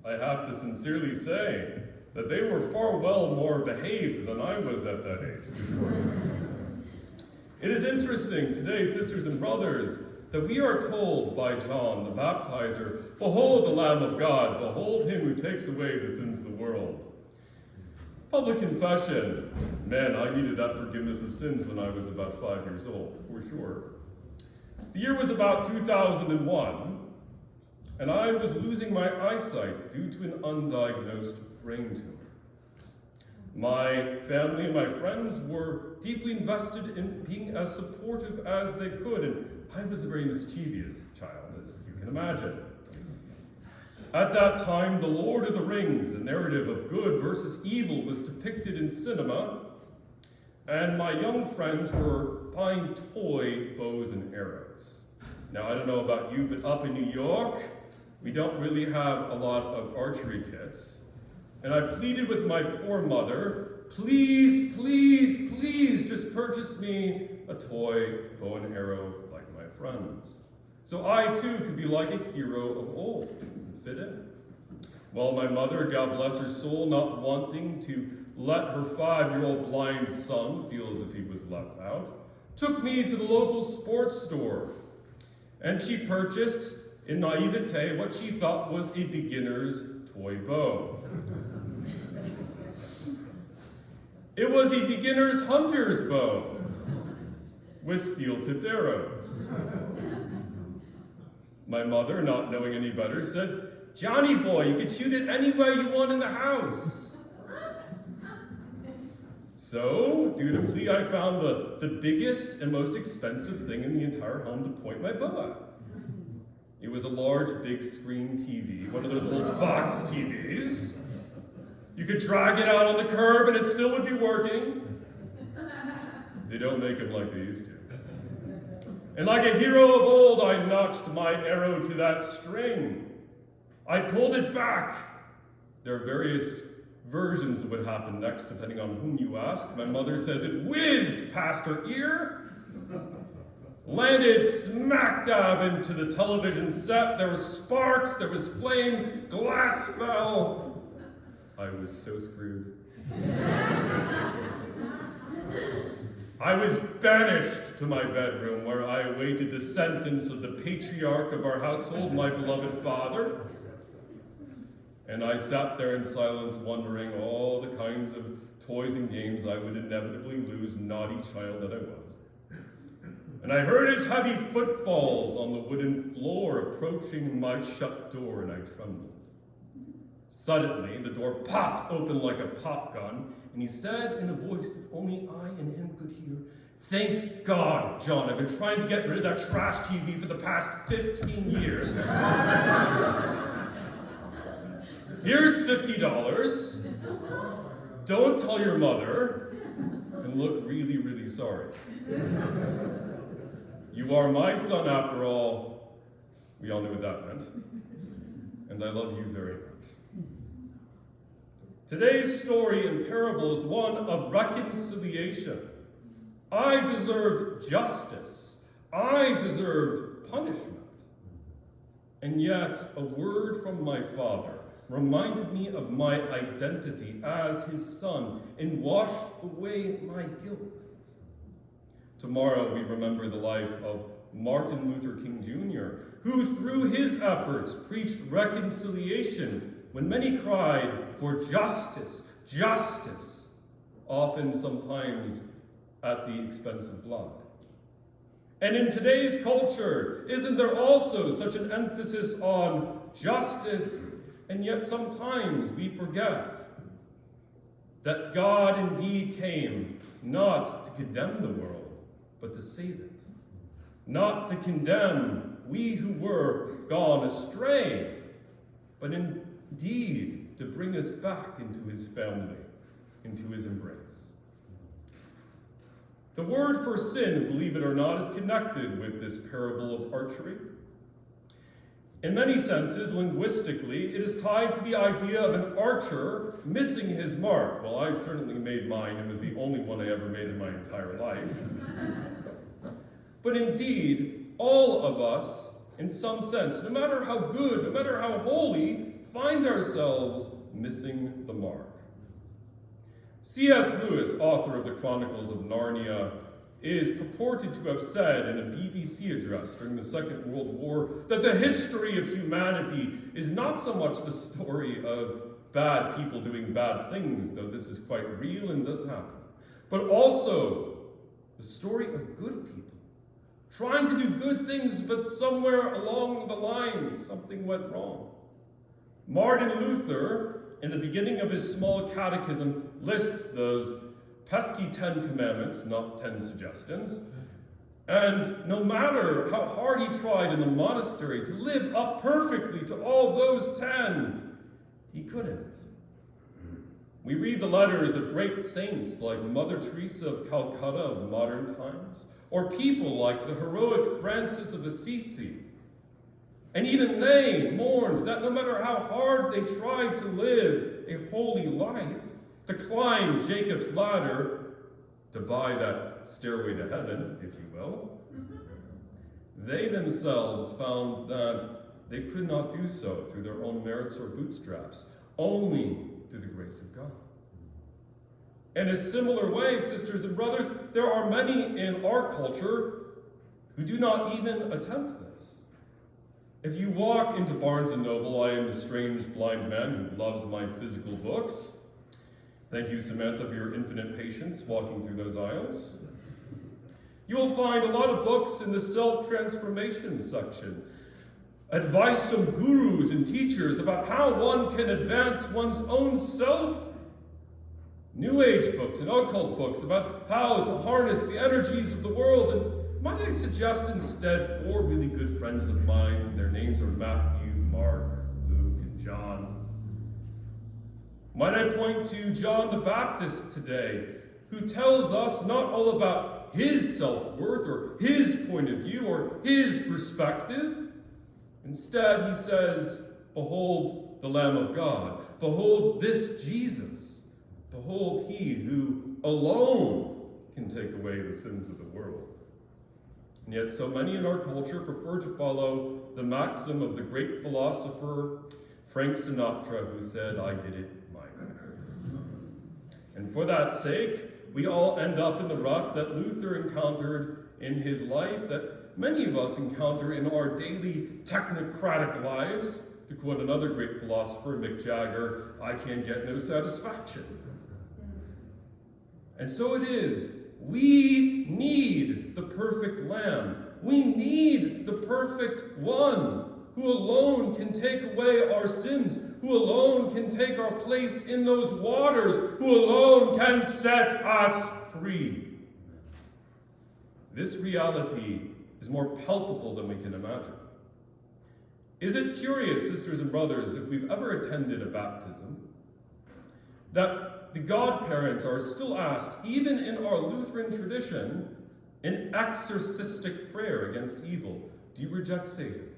I have to sincerely say that they were far more behaved than I was at that age, for sure. It is interesting today, sisters and brothers, that we are told by John the Baptizer, "Behold the Lamb of God, behold him who takes away the sins of the world." Public confession, man, I needed that forgiveness of sins when I was about 5 years old, for sure. The year was about 2001, and I was losing my eyesight due to an undiagnosed brain tumor. My family and my friends were deeply invested in being as supportive as they could, and I was a very mischievous child, as you can imagine. At that time, The Lord of the Rings, a narrative of good versus evil, was depicted in cinema, and my young friends were buying toy bows and arrows. Now, I don't know about you, but up in New York, we don't really have a lot of archery kits. And I pleaded with my poor mother, please, please, please just purchase me a toy bow and arrow like my friends. So I too could be like a hero of old and fit in. Well, my mother, God bless her soul, not wanting to let her 5-year-old blind son feel as if he was left out, took me to the local sports store. And she purchased, in naivete, what she thought was a beginner's toy bow. It was a beginner's hunter's bow with steel-tipped arrows. My mother, not knowing any better, said, "Johnny boy, you can shoot it anywhere you want in the house." So, dutifully, I found the biggest and most expensive thing in the entire home to point my bow at. It was a large, big screen TV, one of those old box TVs. You could drag it out on the curb and it still would be working. They don't make them like they used to. And like a hero of old, I notched my arrow to that string. I pulled it back. There are various versions of what happened next, depending on whom you ask. My mother says it whizzed past her ear, landed smack dab into the television set. There was sparks, there was flame, glass fell. I was so screwed. I was banished to my bedroom where I awaited the sentence of the patriarch of our household, my beloved father. And I sat there in silence wondering all the kinds of toys and games I would inevitably lose, naughty child that I was. And I heard his heavy footfalls on the wooden floor approaching my shut door, and I trembled. Suddenly, the door popped open like a pop gun, and he said in a voice that only I and him could hear, "Thank God, John, I've been trying to get rid of that trash TV for the past 15 years. Here's $50. Don't tell your mother, and look really, really sorry. You are my son after all." We all knew what that meant. "And I love you very much." Today's story and parable is one of reconciliation. I deserved justice. I deserved punishment. And yet, a word from my Father reminded me of my identity as his son and washed away my guilt. Tomorrow we remember the life of Martin Luther King Jr., who through his efforts preached reconciliation when many cried for justice, justice, often sometimes at the expense of blood. And in today's culture, isn't there also such an emphasis on justice? And yet sometimes we forget that God indeed came not to condemn the world, but to save it. Not to condemn we who were gone astray, but indeed to bring us back into his family, into his embrace. The word for sin, believe it or not, is connected with this parable of archery. In many senses, linguistically, it is tied to the idea of an archer missing his mark. Well, I certainly made mine. It was the only one I ever made in my entire life. But indeed, all of us, in some sense, no matter how good, no matter how holy, find ourselves missing the mark. C.S. Lewis, author of the Chronicles of Narnia, is purported to have said in a BBC address during the Second World War that the history of humanity is not so much the story of bad people doing bad things, though this is quite real and does happen, but also the story of good people trying to do good things, but somewhere along the line something went wrong. Martin Luther, in the beginning of his small catechism, lists those pesky 10 commandments, not 10 suggestions. And no matter how hard he tried in the monastery to live up perfectly to all those 10, he couldn't. We read the letters of great saints like Mother Teresa of Calcutta of modern times, or people like the heroic Francis of Assisi. And even they mourned that no matter how hard they tried to live a holy life, to climb Jacob's ladder, to buy that stairway to heaven, if you will, they themselves found that they could not do so through their own merits or bootstraps, only through the grace of God. In a similar way, sisters and brothers, there are many in our culture who do not even attempt this. If you walk into Barnes & Noble, I am the strange blind man who loves my physical books. Thank you, Samantha, for your infinite patience walking through those aisles. You will find a lot of books in the self-transformation section. Advice from gurus and teachers about how one can advance one's own self. New Age books and occult books about how to harness the energies of the world. And might I suggest instead 4 really good friends of mine. Their names are Matthew, Mark, Luke, and John. Might I point to John the Baptist today, who tells us not all about his self-worth or his point of view or his perspective. Instead, he says, behold the Lamb of God. Behold this Jesus. Behold he who alone can take away the sins of the world. And yet so many in our culture prefer to follow the maxim of the great philosopher Frank Sinatra, who said, I did it my way. And for that sake, we all end up in the rut that Luther encountered in his life, that many of us encounter in our daily technocratic lives. To quote another great philosopher, Mick Jagger, I can get no satisfaction. And so it is. We need the perfect Lamb. We need the perfect one who alone can take away our sins, who alone can take our place in those waters, who alone can set us free. This reality is more palpable than we can imagine. Is it curious, sisters and brothers, if we've ever attended a baptism, that the godparents are still asked, even in our Lutheran tradition, an exorcistic prayer against evil? Do you reject Satan?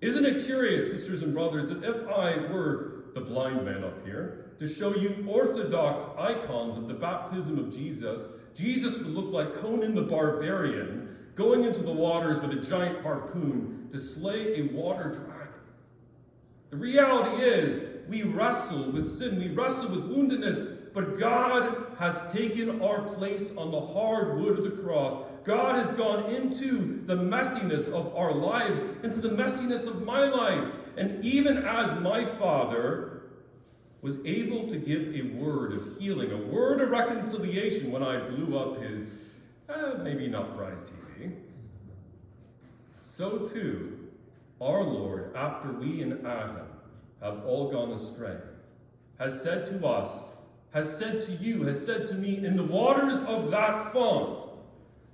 Isn't it curious, sisters and brothers, that if I were the blind man up here to show you orthodox icons of the baptism of Jesus, Jesus would look like Conan the Barbarian going into the waters with a giant harpoon to slay a water dragon. The reality is, we wrestle with sin, we wrestle with woundedness, but God has taken our place on the hard wood of the cross. God has gone into the messiness of our lives, into the messiness of my life. And even as my Father was able to give a word of healing, a word of reconciliation when I blew up his, maybe not prize TV, so too, our Lord, after we in Adam have all gone astray, has said to us, has said to you, has said to me, in the waters of that font,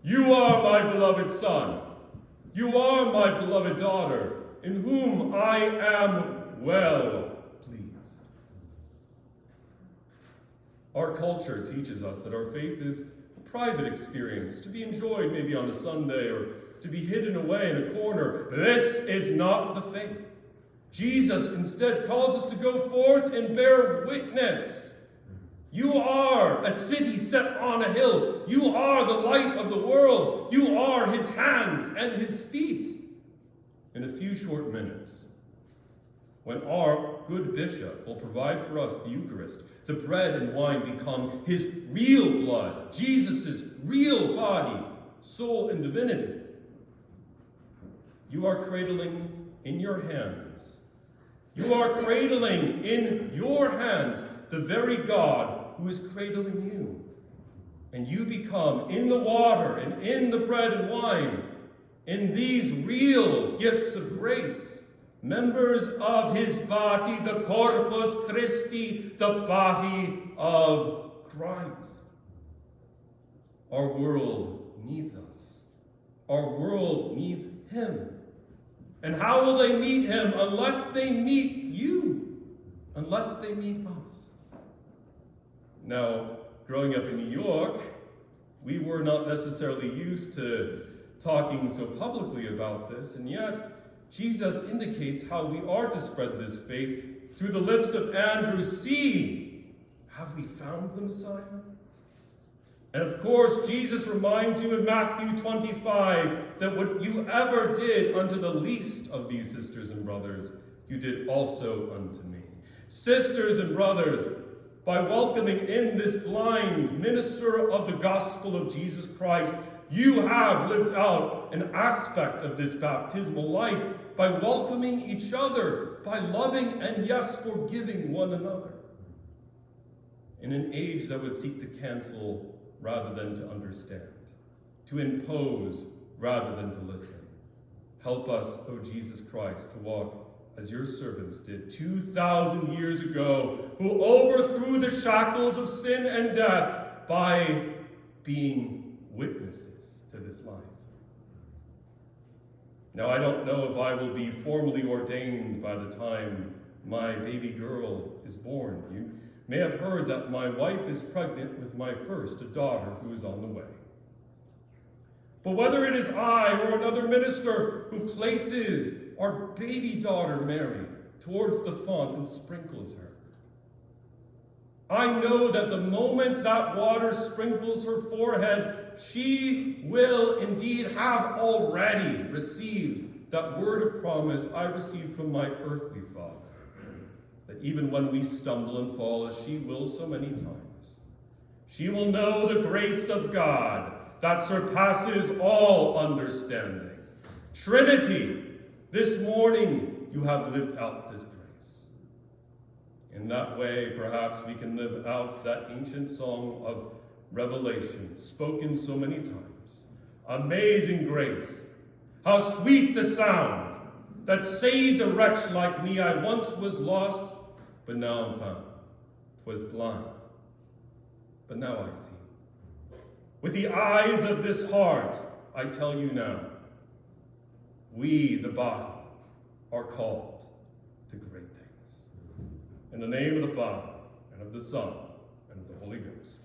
you are my beloved Son, you are my beloved daughter, in whom I am well pleased. Our culture teaches us that our faith is a private experience, to be enjoyed maybe on a Sunday or to be hidden away in a corner. This is not the faith. Jesus instead calls us to go forth and bear witness. You are a city set on a hill. You are the light of the world. You are his hands and his feet. In a few short minutes, when our good bishop will provide for us the Eucharist. The bread and wine become his real blood, Jesus' real body, soul, and divinity. You are cradling in your hands. You are cradling in your hands the very God who is cradling you. And you become, in the water and in the bread and wine, in these real gifts of grace, members of his body, the Corpus Christi, the body of Christ. Our world needs us. Our world needs him. And how will they meet him unless they meet you? Unless they meet us? Now, growing up in New York, we were not necessarily used to talking so publicly about this, and yet Jesus indicates how we are to spread this faith through the lips of Andrew. See, have we found the Messiah? And of course, Jesus reminds you in Matthew 25 that what you ever did unto the least of these sisters and brothers, you did also unto me. Sisters and brothers, by welcoming in this blind minister of the gospel of Jesus Christ, you have lived out an aspect of this baptismal life by welcoming each other, by loving and, yes, forgiving one another. In an age that would seek to cancel rather than to understand, to impose rather than to listen, help us, O Jesus Christ, to walk as your servants did 2,000 years ago, who overthrew the shackles of sin and death by being witnesses to this life. Now, I don't know if I will be formally ordained by the time my baby girl is born. You may have heard that my wife is pregnant with my first, a daughter who is on the way. But whether it is I or another minister who places our baby daughter Mary towards the font and sprinkles her, I know that the moment that water sprinkles her forehead, she will indeed have already received that word of promise I received from my earthly father, that even when we stumble and fall, as she will so many times, she will know the grace of God that surpasses all understanding. Trinity, this morning you have lived out this grace. In that way, perhaps we can live out that ancient song of Revelation, spoken so many times. Amazing grace, how sweet the sound that saved a wretch like me. I once was lost, but now I'm found. 'Twas blind, but now I see. With the eyes of this heart, I tell you now, we, the body, are called to great things. In the name of the Father, and of the Son, and of the Holy Ghost.